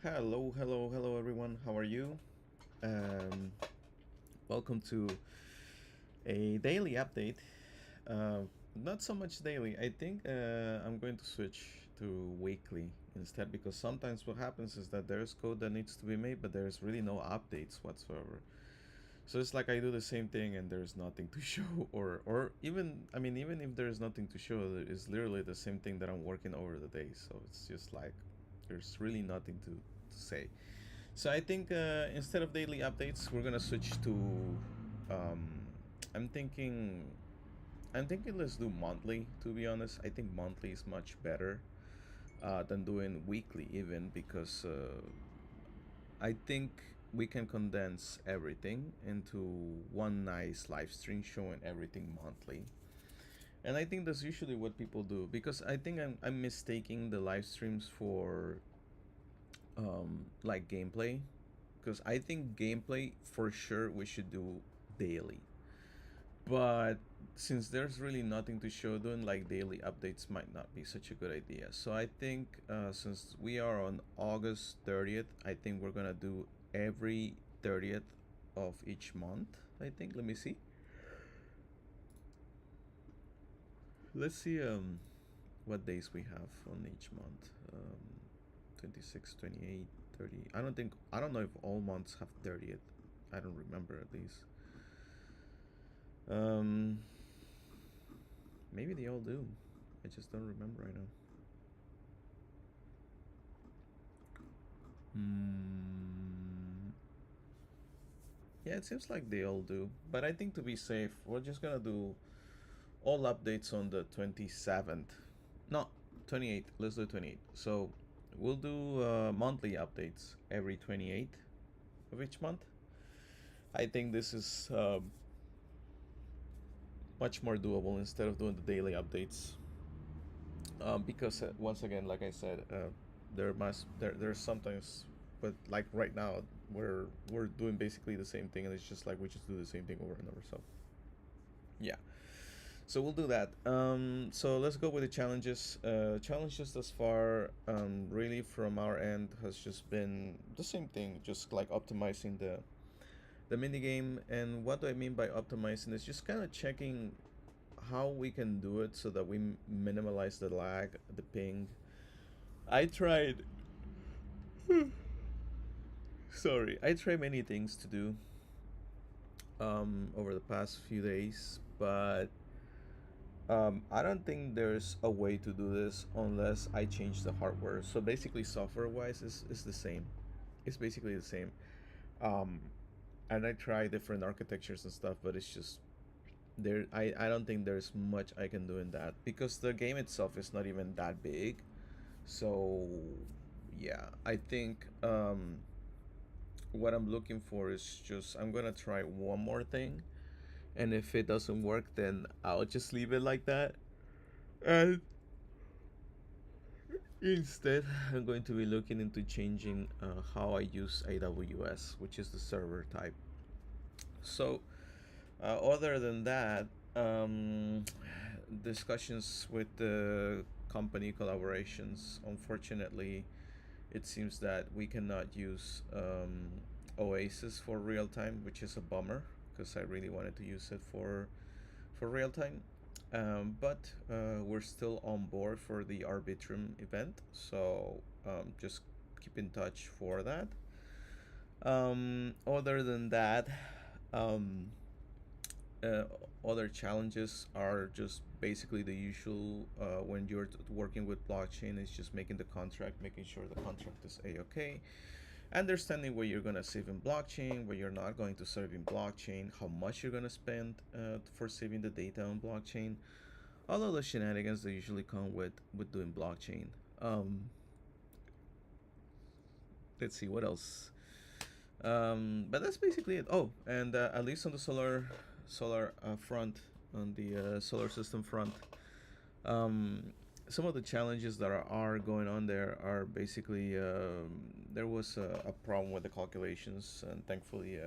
Hello, everyone. How are you? Um, Welcome to a daily update. Not so much daily. I think I'm going to switch to weekly instead because sometimes what happens is that there's code that needs to be made, but there's really no updates whatsoever. So it's like I do the same thing and there's nothing to show, or even even if there's nothing to show, it's literally the same thing that I'm working over the day. So it's just like there's really nothing to say. So I think instead of daily updates, we're gonna switch to. Um, I'm thinking. I'm thinking let's do monthly. To be honest, I think monthly is much better than doing weekly, even because I think we can condense everything into one nice live stream showing everything monthly. And I think that's usually what people do because I think I'm mistaking the live streams for like gameplay because I think gameplay for sure we should do daily. But since there's really nothing to show, doing like daily updates might not be such a good idea. So I think since we are on August 30th, I think we're gonna do every 30th of each month. I think. Let me see. Let's see what days we have on each month. 26, 28, 30. I don't know if all months have 30th. I don't remember at least. Um, Maybe they all do. I just don't remember right now. Hmm. Yeah, it seems like they all do. But I think to be safe, we're just gonna do all updates on the 27th. No, 28th. Let's do 28th. So we'll do monthly updates every 28th of each month. I think this is much more doable instead of doing the daily updates. Because once again, like I said, there's sometimes, but like right now, we're doing basically the same thing, and it's just like we just do the same thing over and over. So yeah, so we'll do that. So let's go with the challenges. Challenges thus far, really from our end has just been the same thing, just like optimizing the mini game. And what do I mean by optimizing is just kind of checking how we can do it so that we minimize the lag, the ping. I tried. Sorry, I tried many things to do over the past few days, but I don't think there's a way to do this unless I change the hardware. So basically, software-wise, is the same. It's basically the same. Um, and I try different architectures and stuff, but it's just there. I don't think there's much I can do in that because the game itself is not even that big. So yeah, I think what I'm looking for is just I'm gonna try one more thing, and if it doesn't work, then I'll just leave it like that. And instead, I'm going to be looking into changing how I use AWS, which is the server type. So, other than that, um, discussions with the company collaborations. Unfortunately, it seems that we cannot use Oasis for real time, which is a bummer because I really wanted to use it for real time. But we're still on board for the Arbitrum event, so just keep in touch for that. Other than that, um, uh, other challenges are just basically the usual when you're working with blockchain. It's just making the contract, making sure the contract is a-okay, understanding what you're going to save in blockchain, what you're not going to save in blockchain, how much you're going to spend for saving the data on blockchain, all of the shenanigans that usually come with doing blockchain. um, let's see what else. But that's basically it. Oh, and at least on the solar front, on the solar system front, um, some of the challenges that are going on there are basically there was a problem with the calculations, and thankfully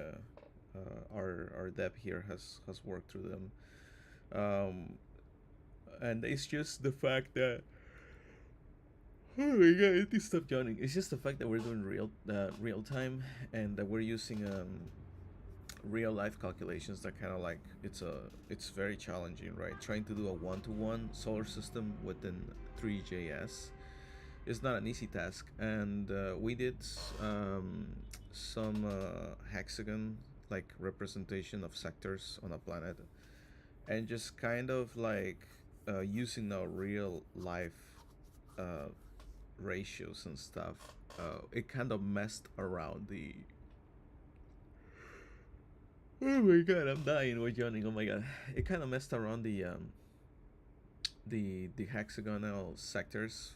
our dev here has worked through them. Um, and it's just the fact that Oh my god, it is stop yawning. It's just the fact that we're doing real time and that we're using real life calculations that kind of like it's very challenging, right? Trying to do a one-to-one solar system within 3JS is not an easy task, and we did some hexagon like representation of sectors on a planet, and just kind of like using our real life uh, ratios and stuff. It kind of messed around the. Oh my god, I'm dying with yawning. Oh my god, it kind of messed around the hexagonal sectors,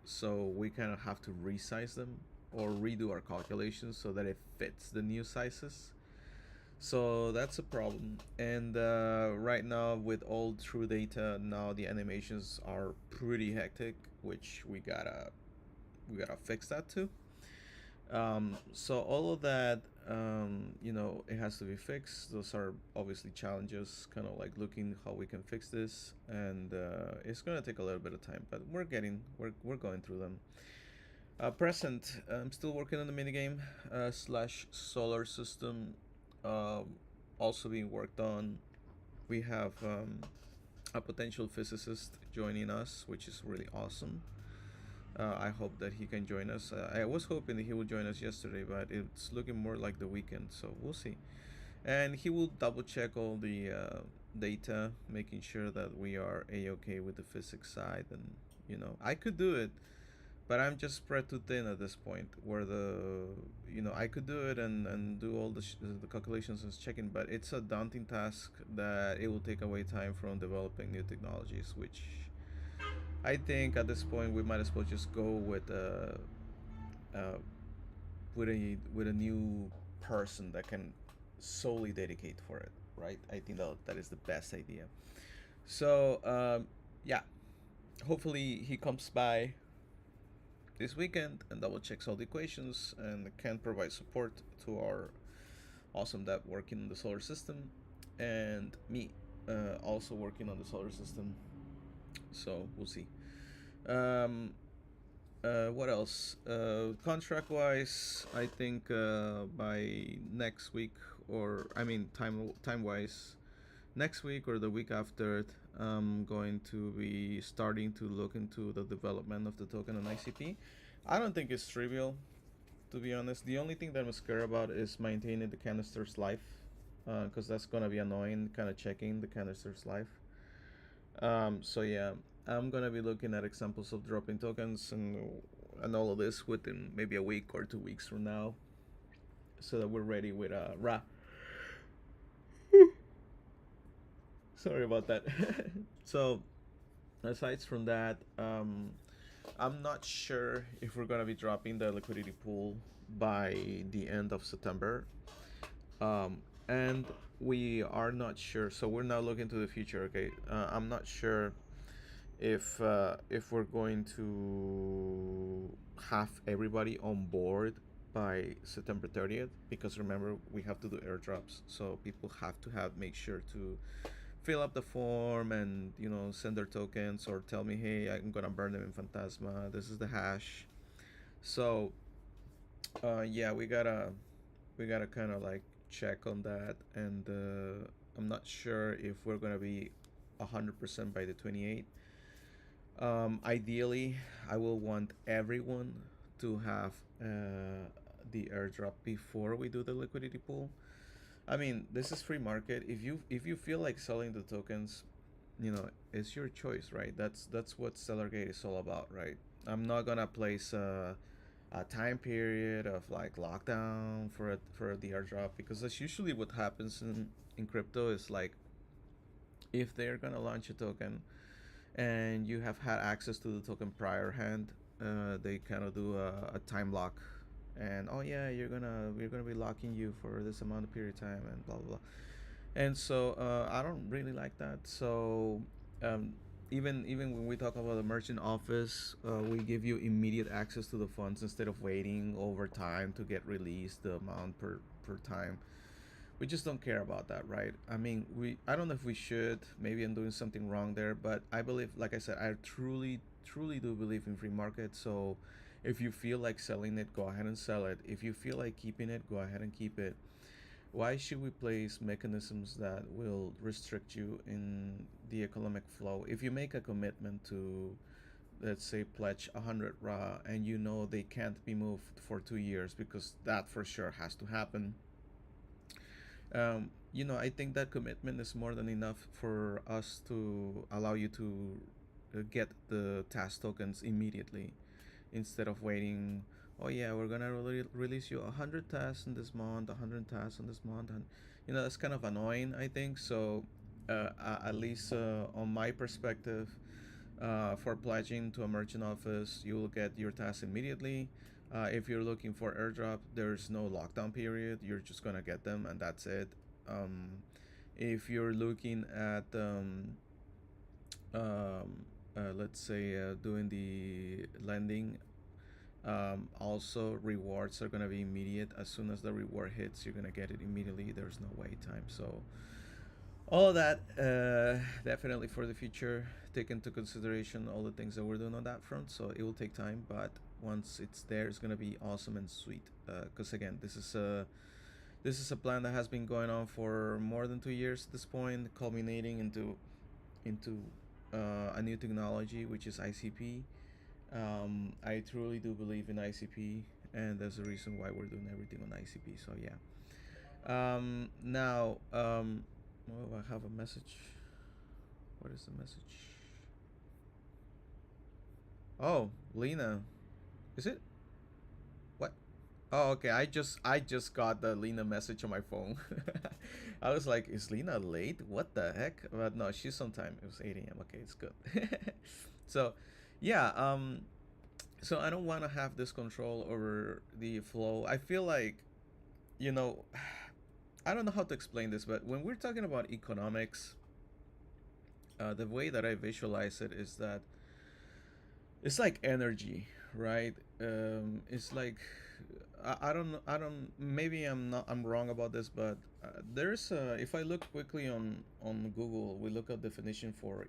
so we kind of have to resize them or redo our calculations so that it fits the new sizes. So that's a problem. And right now, with all true data, now the animations are pretty hectic, which we gotta fix that too. So all of that, it has to be fixed. Those are obviously challenges, kind of like looking how we can fix this, and it's gonna take a little bit of time, but we're going through them. Present, I'm still working on the minigame slash solar system, um, also being worked on. We have a potential physicist joining us, which is really awesome. I hope that he can join us. I was hoping that he would join us yesterday, but it's looking more like the weekend, so we'll see. And he will double check all the data, making sure that we are a okay with the physics side. And I could do it, but I'm just spread too thin at this point. Where I could do it and do all the calculations and checking, but it's a daunting task that it will take away time from developing new technologies, which I think at this point we might as well just go uh, with a new person that can solely dedicate for it, right? I think that is the best idea. So yeah, hopefully he comes by this weekend and double checks all the equations and can provide support to our awesome dev working on the solar system, and me also working on the solar system. So we'll see. Um, what else? Contract wise, I think by next week, or I mean time wise, next week or the week after, I'm going to be starting to look into the development of the token on ICP. I don't think it's trivial, to be honest. The only thing that I'm scared about is maintaining the canister's life, because that's gonna be annoying, kind of checking the canister's life. So yeah, I'm gonna be looking at examples of dropping tokens and all of this within maybe a week or 2 weeks from now, so that we're ready with Ra. Sorry about that. So aside from that, I'm not sure if we're gonna be dropping the liquidity pool by the end of September, and we are not sure. So we're now looking to the future. Okay, I'm not sure if we're going to have everybody on board by September 30th, because remember we have to do airdrops, so people have to have make sure to fill up the form and send their tokens or tell me, hey, I'm gonna burn them in Phantasma, this is the hash. So yeah, we gotta kind of like check on that, and I'm not sure if we're gonna be 100% by the 28th. Ideally, I will want everyone to have the airdrop before we do the liquidity pool. I mean, this is free market. If you feel like selling the tokens, it's your choice, right? That's what Stellargate is all about, right? I'm not gonna place a time period of like lockdown for the airdrop, because that's usually what happens in crypto. Is like, if they're gonna launch a token and you have had access to the token prior hand, they kind of do a time lock, and oh yeah, we're gonna be locking you for this amount of period of time and blah blah blah. And so I don't really like that. So um, even when we talk about the merchant office, we give you immediate access to the funds instead of waiting over time to get released the amount per time. We just don't care about that, right? I mean, I don't know if we should. Maybe I'm doing something wrong there, but I believe, like I said, I truly truly do believe in free market. So if you feel like selling it, go ahead and sell it. If you feel like keeping it, go ahead and keep it. Why should we place mechanisms that will restrict you in the economic flow? If you make a commitment to, let's say, pledge 100 raw, and you know they can't be moved for 2 years, because that for sure has to happen. I think that commitment is more than enough for us to allow you to get the task tokens immediately, instead of waiting. Oh yeah, we're gonna release you 100 tasks in this month, 100 tasks in this month, and that's kind of annoying, I think. So at least on my perspective, for pledging to a merchant office, you will get your tasks immediately. If you're looking for airdrop, there's no lockdown period. You're just gonna get them, and that's it. Um, if you're looking at let's say doing the lending, also rewards are gonna be immediate. As soon as the reward hits, you're gonna get it immediately. There's no wait time. So all of that, definitely for the future, take into consideration all the things that we're doing on that front. So it will take time, but once it's there, it's gonna be awesome and sweet. Because again, this is a plan that has been going on for more than 2 years at this point, culminating into a new technology, which is ICP. I truly do believe in ICP, and there's a reason why we're doing everything on ICP. So yeah. Now, well, I have a message. What is the message? Oh, Lena, is it? What? Oh, okay. I just got the Lena message on my phone. I was like, is Lena late? What the heck? But no, she's on time. It was 8 a.m. Okay, it's good. So, yeah. So I don't want to have this control over the flow. I feel like, you know, I don't know how to explain this, but when we're talking about economics, the way that I visualize it is that it's like energy, right? It's like I don't maybe I'm wrong about this, but there's if I look quickly on Google, we look at definition for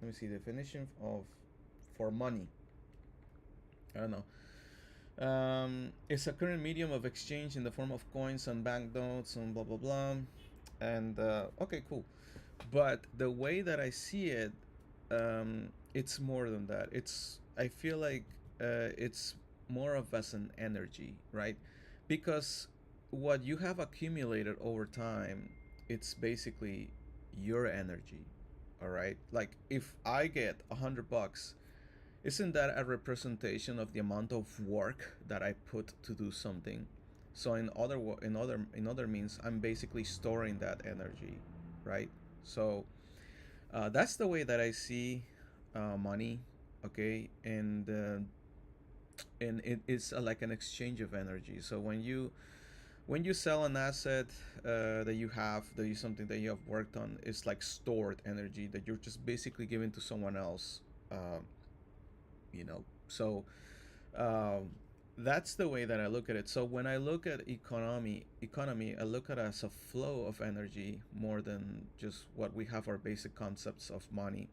let me see, definition of for money. I don't know. It's a current medium of exchange in the form of coins and banknotes and blah blah blah. And okay, cool. But the way that I see it, it's more than that. I feel like it's more of as an energy, right? Because what you have accumulated over time, it's basically your energy. All right. Like if I get $100, isn't that a representation of the amount of work that I put to do something? So in other means, I'm basically storing that energy, right? So that's the way that I see money. Okay, and it is like an exchange of energy. So when you sell an asset that you have, that is something that you have worked on, it's like stored energy that you're just basically giving to someone else. Uh, so um, that's the way that I look at it. So when I look at economy, I look at it as a flow of energy more than just what we have our basic concepts of money.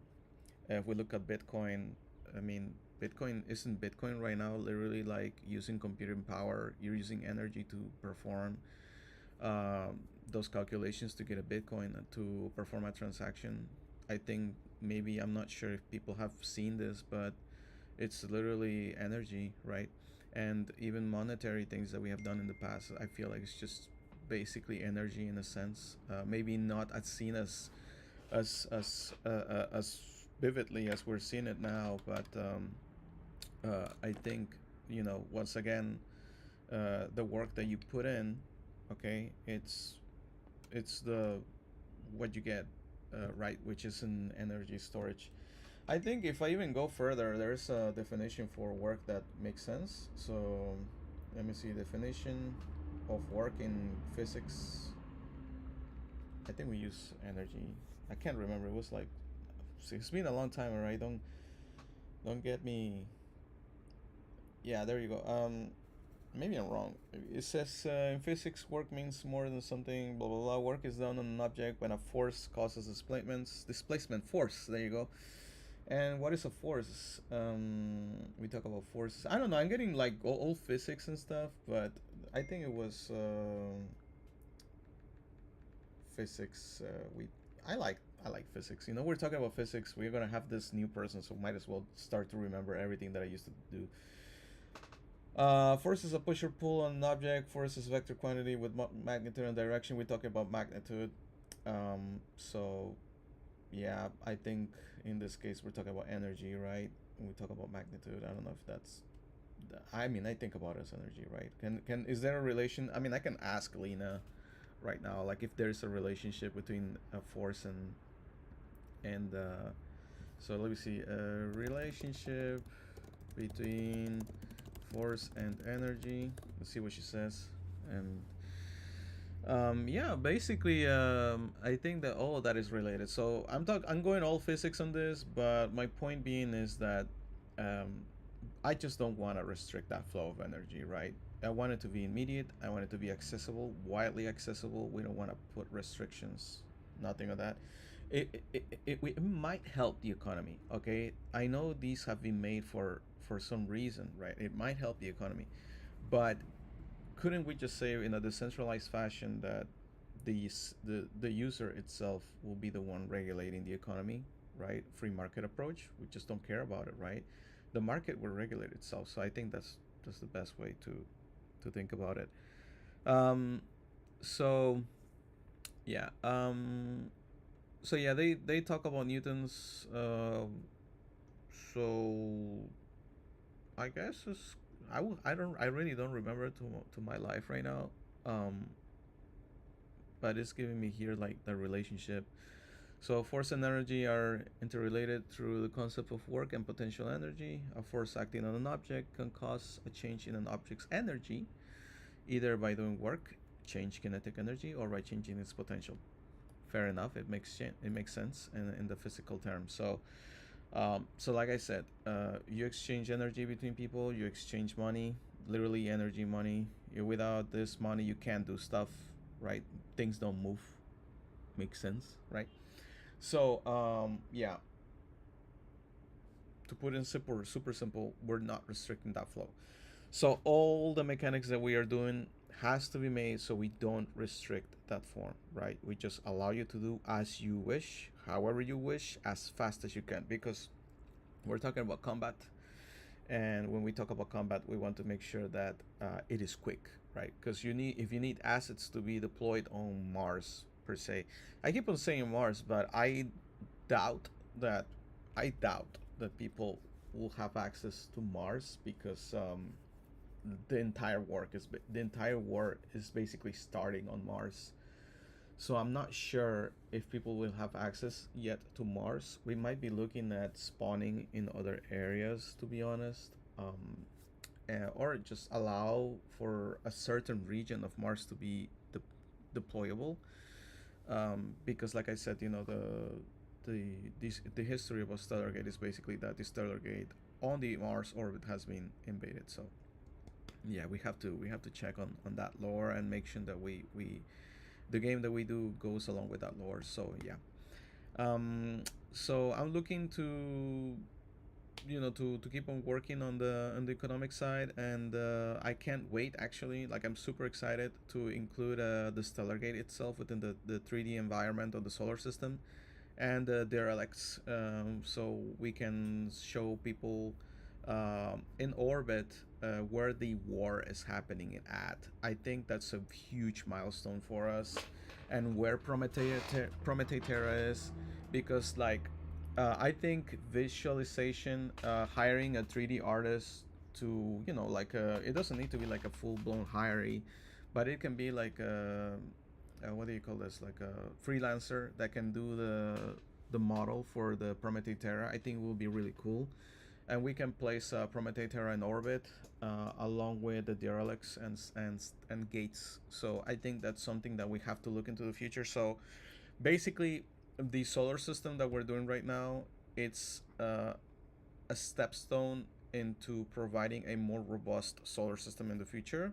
If we look at Bitcoin, I mean, Bitcoin isn't Bitcoin right now literally like using computing power. You're using energy to perform those calculations to get a Bitcoin to perform a transaction. I think maybe, I'm not sure if people have seen this, but it's literally energy, right? And even monetary things that we have done in the past, I feel like it's just basically energy in a sense. Maybe not as seen as vividly as we're seeing it now, but I think, once again, the work that you put in, okay, it's the what you get, right, which is an energy storage. I think if I even go further, there's a definition for work that makes sense. So let me see, definition of work in physics. I think we use energy. I can't remember. It was like, it's been a long time, alright. Don't get me. Yeah, there you go. Maybe I'm wrong. It says in physics, work means more than something. Blah blah blah. Work is done on an object when a force causes displacement. Displacement force. There you go. And what is a force? We talk about forces. I don't know. I'm getting like old physics and stuff, but I think it was physics. I like physics. We're talking about physics. We're gonna have this new person, so might as well start to remember everything that I used to do. Force is a push or pull on an object. Force is vector quantity with magnitude and direction. We're talking about magnitude. So yeah, I think in this case we're talking about energy, right? When we talk about magnitude, I don't know if that's. I mean, I think about it as energy, right? Can is there a relation? I mean, I can ask Lena right now, like if there's a relationship between a force and. So let me see. A relationship between force and energy. Let's see what she says. And yeah, basically, I think that all of that is related. So I'm going all physics on this, but my point being is that um, I just don't want to restrict that flow of energy, right? I want it to be immediate. I want it to be accessible, widely accessible. We don't want to put restrictions, nothing of that. It might help the economy. Okay, I know these have been made for some reason, right? It might help the economy, but couldn't we just say in a decentralized fashion that the user itself will be the one regulating the economy, right? Free market approach. We just don't care about it, right? The market will regulate itself. So I think that's the best way to think about it. Um, so yeah. So yeah, they talk about Newton's. So I guess it's, I really don't remember to my life right now. Um, but it's giving me here like the relationship. So force and energy are interrelated through the concept of work and potential energy. A force acting on an object can cause a change in an object's energy, either by doing work, change kinetic energy, or by changing its potential. Fair enough. It makes sense in the physical terms. So like I said, you exchange energy between people. You exchange money, literally energy, money. Without this money, you can't do stuff, right? Things don't move. Makes sense, right? So yeah, to put in super simple, we're not restricting that flow. So all the mechanics that we are doing has to be made so we don't restrict that form, right? We just allow you to do as you wish, however you wish, as fast as you can, because we're talking about combat, and when we talk about combat, we want to make sure that it is quick, right? Because if you need assets to be deployed on Mars per se, I keep on saying Mars, but doubt that I doubt that people will have access to Mars because the entire war is basically starting on Mars. So I'm not sure if people will have access yet to Mars. We might be looking at spawning in other areas, to be honest, or just allow for a certain region of Mars to be deployable. Because, like I said, the history of a stellar gate is basically that the stellar gate on the Mars orbit has been invaded. So yeah, we have to check on that lore and make sure that we the game that we do goes along with that lore. So yeah, so I'm looking to keep on working on the economic side, and I can't wait, actually. Like, I'm super excited to include the stellar gate itself within the 3D environment of the solar system and their Alex, so we can show people in orbit where the war is happening at. I think that's a huge milestone for us, and where Prometei Terra is, because like I think visualization, hiring a 3D artist to like it doesn't need to be like a full blown hiree, but it can be like what do you call this, like a freelancer that can do the model for the Prometei Terra. I think will be really cool, and we can place Prometei Terra in orbit along with the derelicts and gates. So I think that's something that we have to look into the future. So basically, the solar system that we're doing right now, it's a stepstone into providing a more robust solar system in the future,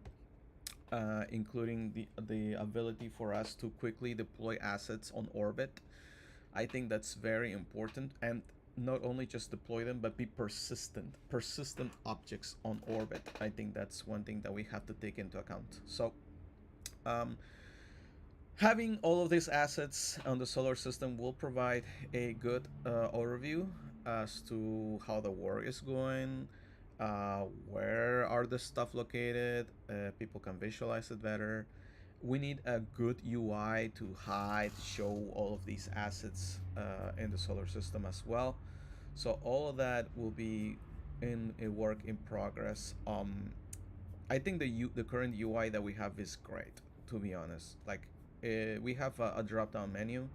including the ability for us to quickly deploy assets on orbit. I think that's very important, and not only just deploy them, but be persistent objects on orbit. I think that's one thing that we have to take into account. So um, having all of these assets on the solar system will provide a good overview as to how the war is going, where are the stuff located. People can visualize it better. We need a good UI to hide, show all of these assets in the solar system as well. So all of that will be in a work in progress. I think the current UI that we have is great, to be honest. Like we have a drop down menu.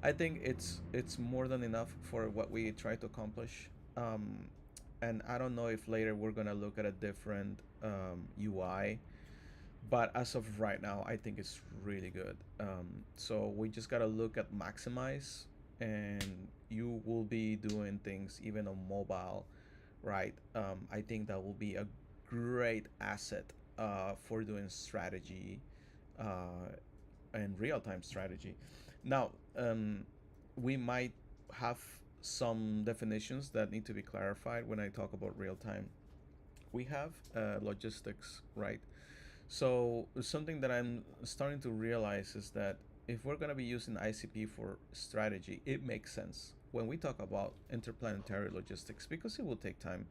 I think it's more than enough for what we try to accomplish. And I don't know if later we're gonna look at a different UI, but as of right now, I think it's really good. So we just gotta look at maximize, and you will be doing things even on mobile, right? I think that will be a great asset for doing strategy uh, and real time strategy. Now, we might have some definitions that need to be clarified when I talk about real time. We have logistics, right? So something that I'm starting to realize is that if we're going to be using ICP for strategy, it makes sense when we talk about interplanetary logistics because it will take time.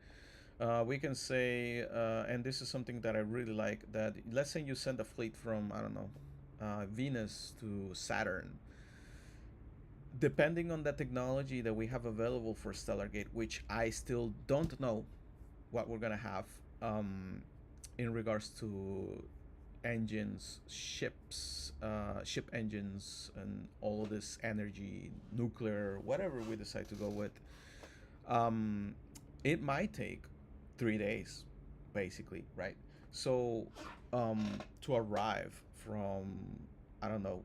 We can say, and this is something that I really like, that let's say you send a fleet from, I don't know, Venus to Saturn. Depending on the technology that we have available for Stellargate, which I still don't know what we're going to have in regards to engines, ships, ship engines, and all of this energy, nuclear, whatever we decide to go with, um, it might take 3 days, basically, right? So, to arrive from, I don't know,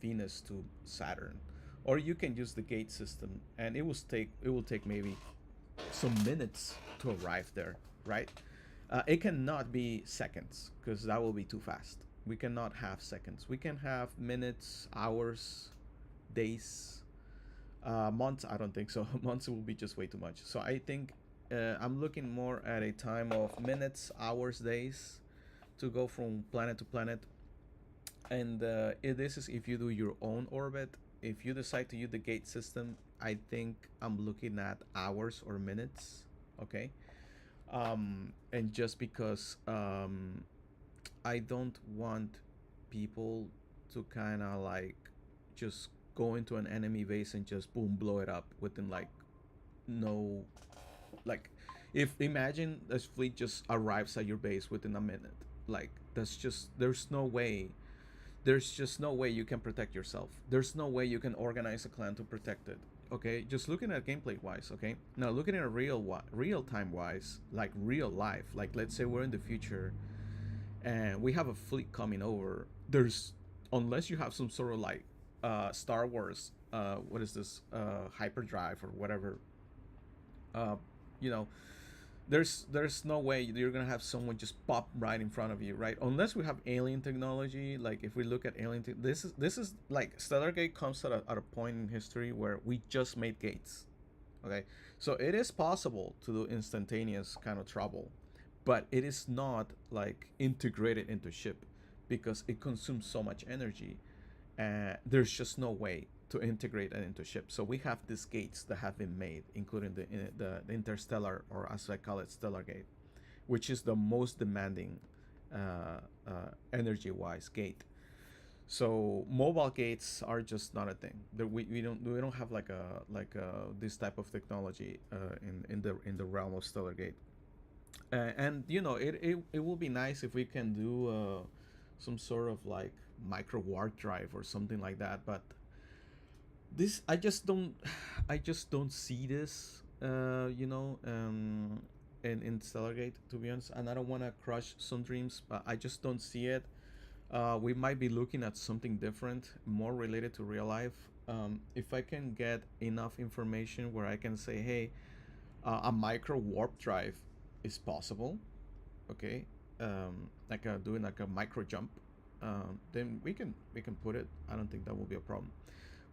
Venus to Saturn, or you can use the gate system, and it will take maybe some minutes to arrive there, right? It cannot be seconds because that will be too fast. We cannot have seconds. We can have minutes, hours, days, months. I don't think so. Months will be just way too much. So I think I'm looking more at a time of minutes, hours, days to go from planet to planet. And this is if you do your own orbit. If you decide to use the gate system, I think I'm looking at hours or minutes. Okay. And just because I don't want people to kind of like just go into an enemy base and just boom blow it up within like no, like, if imagine this fleet just arrives at your base within a minute, like that's just there's just no way you can protect yourself. There's no way you can organize a clan to protect it. Okay, just looking at gameplay wise. Okay, now looking at real time wise, like real life. Like let's say we're in the future and we have a fleet coming over. There's, unless you have some sort of like Star Wars, what is this, hyperdrive or whatever, uh, you know, there's no way you're gonna have someone just pop right in front of you, right? Unless we have alien technology. Like if we look at this is like Stellargate comes at a point in history where we just made gates. Okay, so it is possible to do instantaneous kind of trouble, but it is not like integrated into ship because it consumes so much energy. There's just no way to integrate it into ships. So we have these gates that have been made, including the interstellar, or as I call it, stellar gate, which is the most demanding energy-wise gate. So mobile gates are just not a thing. We don't have this type of technology in the realm of stellar gate. And it will be nice if we can do some sort of like micro warp drive or something like that, but this I just don't see this in Stellargate, to be honest. And I don't want to crush some dreams, but I just don't see it. We might be looking at something different, more related to real life. If I can get enough information where I can say, hey, a micro warp drive is possible, okay, like doing like a micro jump, then we can put it. I don't think that will be a problem.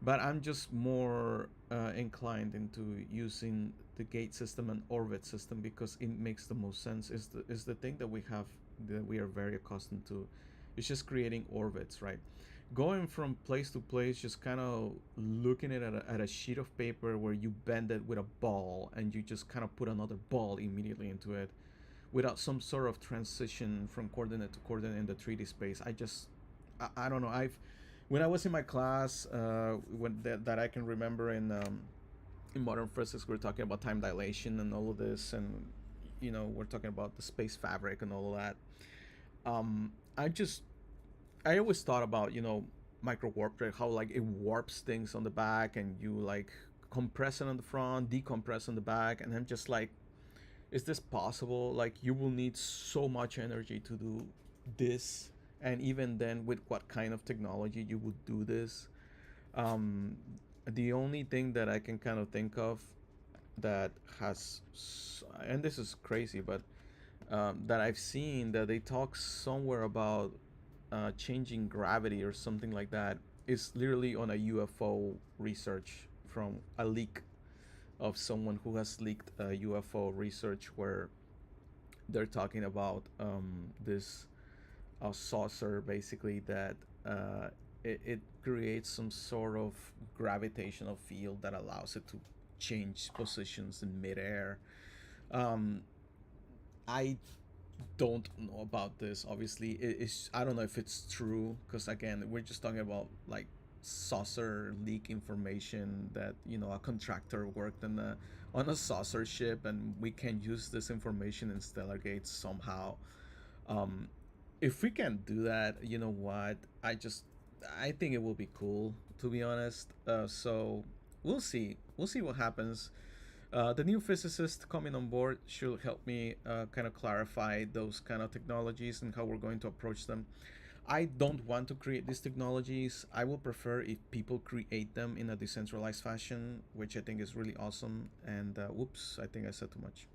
but I'm just more inclined into using the gate system and orbit system because it makes the most sense. Is the thing that we have, that we are very accustomed to. It's just creating orbits, right? Going from place to place, just kind of looking at a sheet of paper where you bend it with a ball and you just kind of put another ball immediately into it without some sort of transition from coordinate to coordinate in the 3D space. I don't know. When I was in my class, that I can remember in modern physics, we're talking about time dilation and all of this, and we're talking about the space fabric and all of that. Um, I just I always thought about micro warp drive, how like it warps things on the back, and you like compress it on the front, decompress on the back, and I'm just like, is this possible? Like, you will need so much energy to do this, and even then, with what kind of technology you would do this? um, the only thing that I can kind of think of that has, and this is crazy, but that I've seen that they talk somewhere about changing gravity or something like that is literally on a UFO research from a leak of someone who has leaked UFO research where they're talking about this saucer basically that it creates some sort of gravitational field that allows it to change positions in midair. Um, I don't know about this. Obviously, it's I don't know if it's true because again, we're just talking about like saucer leak information that a contractor worked on a saucer ship, and we can use this information in Stellar Gates somehow. Um, if we can do that, you know what? I think it will be cool to be honest. So we'll see. We'll see what happens. The new physicist coming on board should help me kind of clarify those kind of technologies and how we're going to approach them. I don't want to create these technologies. I will prefer if people create them in a decentralized fashion, which I think is really awesome. And whoops, I think I said too much.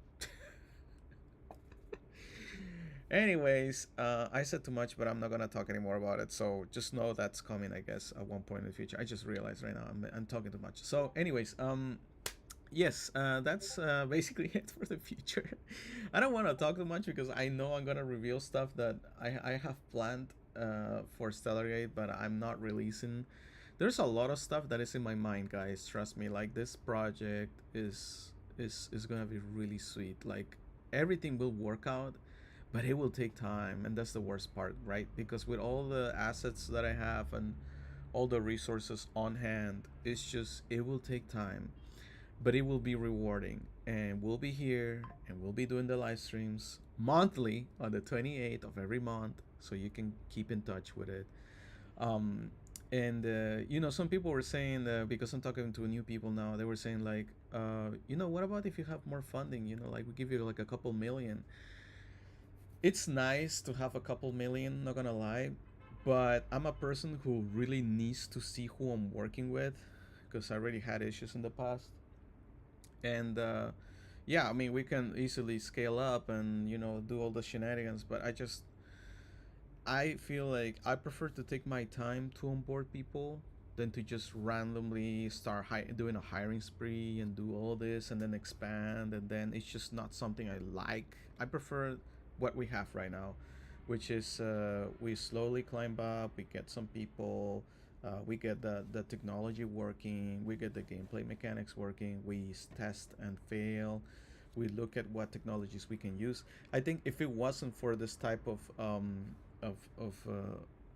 Anyways, I said too much, but I'm not gonna talk anymore about it. So just know that's coming, I guess, at one point in the future. I just realized right now I'm talking too much. So, anyways, yes, that's basically it for the future. I don't want to talk too much because I know I'm gonna reveal stuff that I have planned for Stellargate, but I'm not releasing. There's a lot of stuff that is in my mind, guys. Trust me. Like, this project is gonna be really sweet. Like, everything will work out, but it will take time, and that's the worst part, right? Because with all the assets that I have and all the resources on hand, it will take time, but it will be rewarding. And we'll be here and we'll be doing the live streams monthly on the 28th of every month, so you can keep in touch with it. Um, and some people were saying because I'm talking to new people now, they were saying like, what about if you have more funding? Like we give you like a couple million. It's nice to have a couple million, not gonna lie, but I'm a person who really needs to see who I'm working with because I already had issues in the past. And yeah, I mean, we can easily scale up and do all the shenanigans, but I feel like I prefer to take my time to onboard people than to just randomly start doing a hiring spree and do all this and then expand, and then it's just not something I like. I prefer what we have right now, which is we slowly climb up, we get some people, we get the technology working, we get the gameplay mechanics working, we test and fail, we look at what technologies we can use. I think if it wasn't for this type of of uh,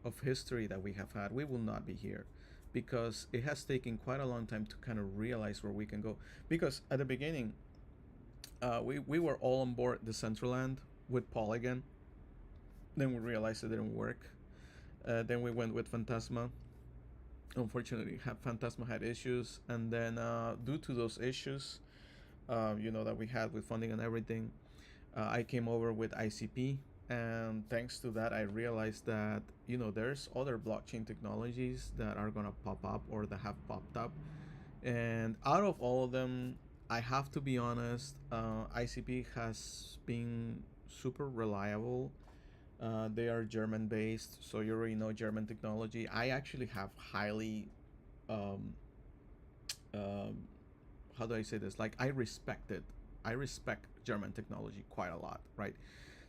of history that we have had, we will not be here, because it has taken quite a long time to kind of realize where we can go. Because at the beginning, we were all on board the Centraland with Paul again. Then we realized it didn't work. Then we went with Phantasma. Unfortunately, Phantasma had issues, and then due to those issues, that we had with funding and everything, I came over with ICP, and thanks to that, I realized that there's other blockchain technologies that are gonna pop up or that have popped up, and out of all of them, I have to be honest, ICP has been super reliable. They are German based, so you already know German technology. I actually have highly um, um, how do I say this? Like I respect it. I respect German technology quite a lot, right?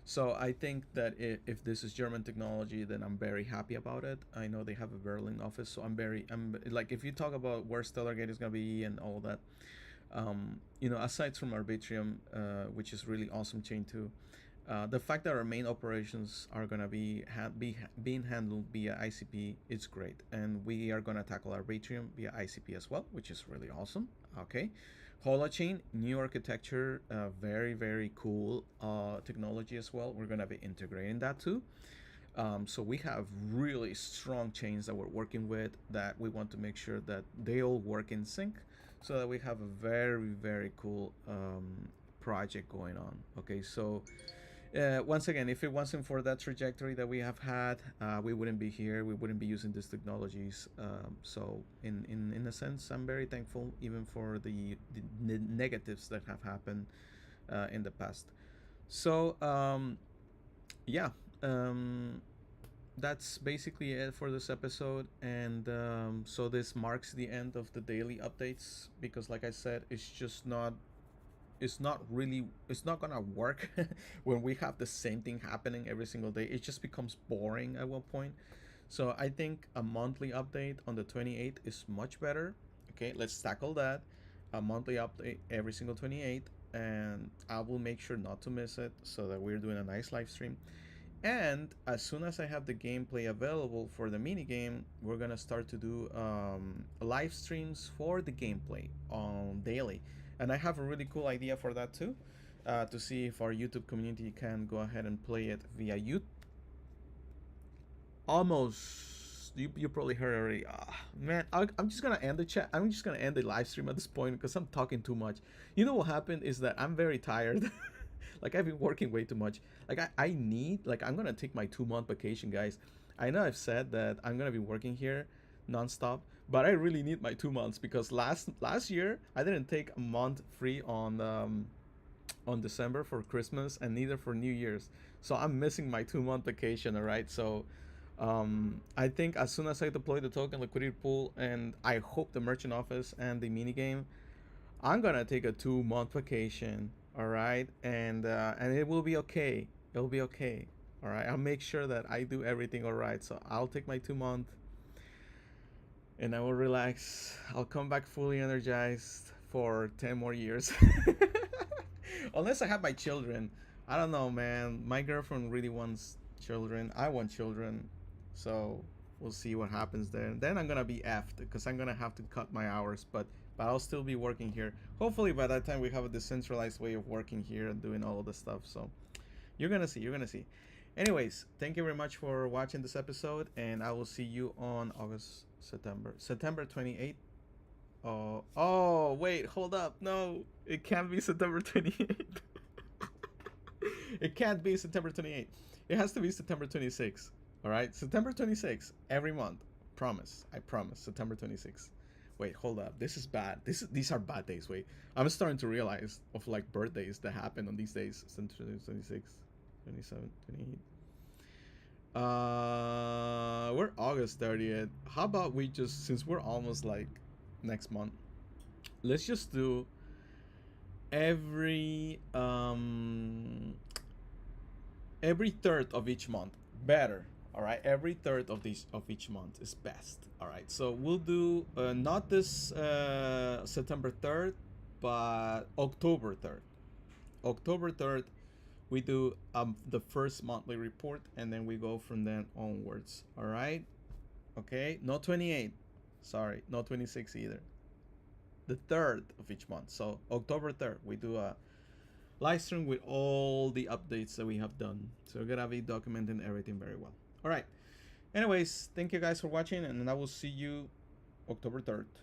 So I think that if this is German technology, then I'm very happy about it. I know they have a Berlin office, so I'm like, if you talk about where Stellargate is gonna be and all that, aside from Arbitrium, which is really awesome chain too, the fact that our main operations are gonna being handled via ICP, it's great, and we are gonna tackle Arbitrium via ICP as well, which is really awesome. Okay, Holochain, new architecture, very very cool technology as well. We're gonna be integrating that too. So we have really strong chains that we're working with that we want to make sure that they all work in sync, so that we have a very very cool project going on. Okay, so once again, if it wasn't for that trajectory that we have had, we wouldn't be here. We wouldn't be using these technologies. So, in a sense, I'm very thankful, even for the negatives that have happened in the past. So, yeah, um, that's basically it for this episode. And so this marks the end of the daily updates, because, like I said, it's not gonna work when we have the same thing happening every single day. It just becomes boring at one point. So I think a monthly update on the 28th is much better. Okay, let's tackle that. A monthly update every single 28th, and I will make sure not to miss it, so that we're doing a nice live stream. And as soon as I have the gameplay available for the mini game, we're gonna start to do live streams for the gameplay on daily. And I have a really cool idea for that too, to see if our YouTube community can go ahead and play it via YouTube. Almost, you probably heard already. Man, I'm just gonna end the chat. I'm just gonna end the live stream at this point, because I'm talking too much. You know what happened is that I'm very tired. Like I've been working way too much. Like I need, like, I'm gonna take my 2 month vacation, guys. I know I've said that I'm gonna be working here nonstop, but I really need my 2 months, because last year I didn't take a month free on December for Christmas, and neither for New Year's. So I'm missing my 2 month vacation. All right, so I think as soon as I deploy the token liquidity pool, and I hope the merchant office and the mini game, I'm gonna take a 2 month vacation. All right, and it will be okay. It'll be okay. All right, I'll make sure that I do everything all right. So I'll take my 2 month, and I will relax. I'll come back fully energized for 10 more years, unless I have my children. I don't know, man. My girlfriend really wants children. I want children, so we'll see what happens there. And then I'm gonna be effed, because I'm gonna have to cut my hours, but I'll still be working here. Hopefully by that time we have a decentralized way of working here and doing all of the stuff. So you're gonna see. You're gonna see. Anyways, thank you very much for watching this episode, and I will see you on September 28th. Oh, wait, hold up. No, it can't be September 28th. It can't be September 28th. It has to be September 26th. All right, September 26th every month. Promise. I promise. September 26th. Wait, hold up. This is bad. These are bad days. Wait, I'm starting to realize of like birthdays that happen on these days. 26, 27, 28. We're August 30th. How about we just, since we're almost like next month, let's just do every third of each month. Better. All right, every third of each month is best. All right, so we'll do not this September 3rd, but October 3rd. October 3rd, we do the first monthly report, and then we go from then onwards. All right, okay, not 28, sorry, not 26 either, the third of each month. So October 3rd, we do a live stream with all the updates that we have done. So we're gonna be documenting everything very well. All right, anyways, thank you guys for watching, and I will see you October 3rd.